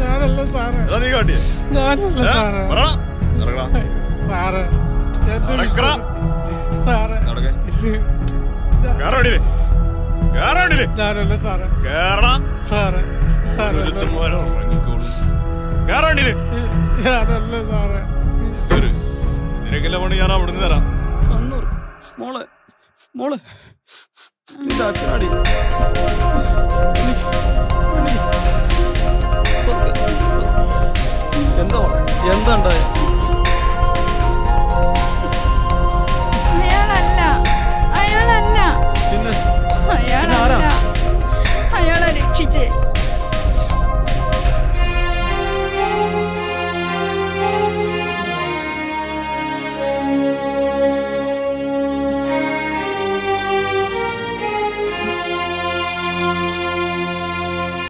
ഞാനല്ല സാറേ. നീ കാട്ടിയേ? ഞാനല്ല സാറേ. സാറേ സാറേ ഞാനല്ല സാറേ. സാറേ സാറേ ഞാനല്ല സാറേ. നിനക്കെല്ലാം പണി ഞാൻ അവിടുന്ന് തരാം. കണ്ണൂർ മോളെ മോളെ നിന്റെ അച്ഛനാടി.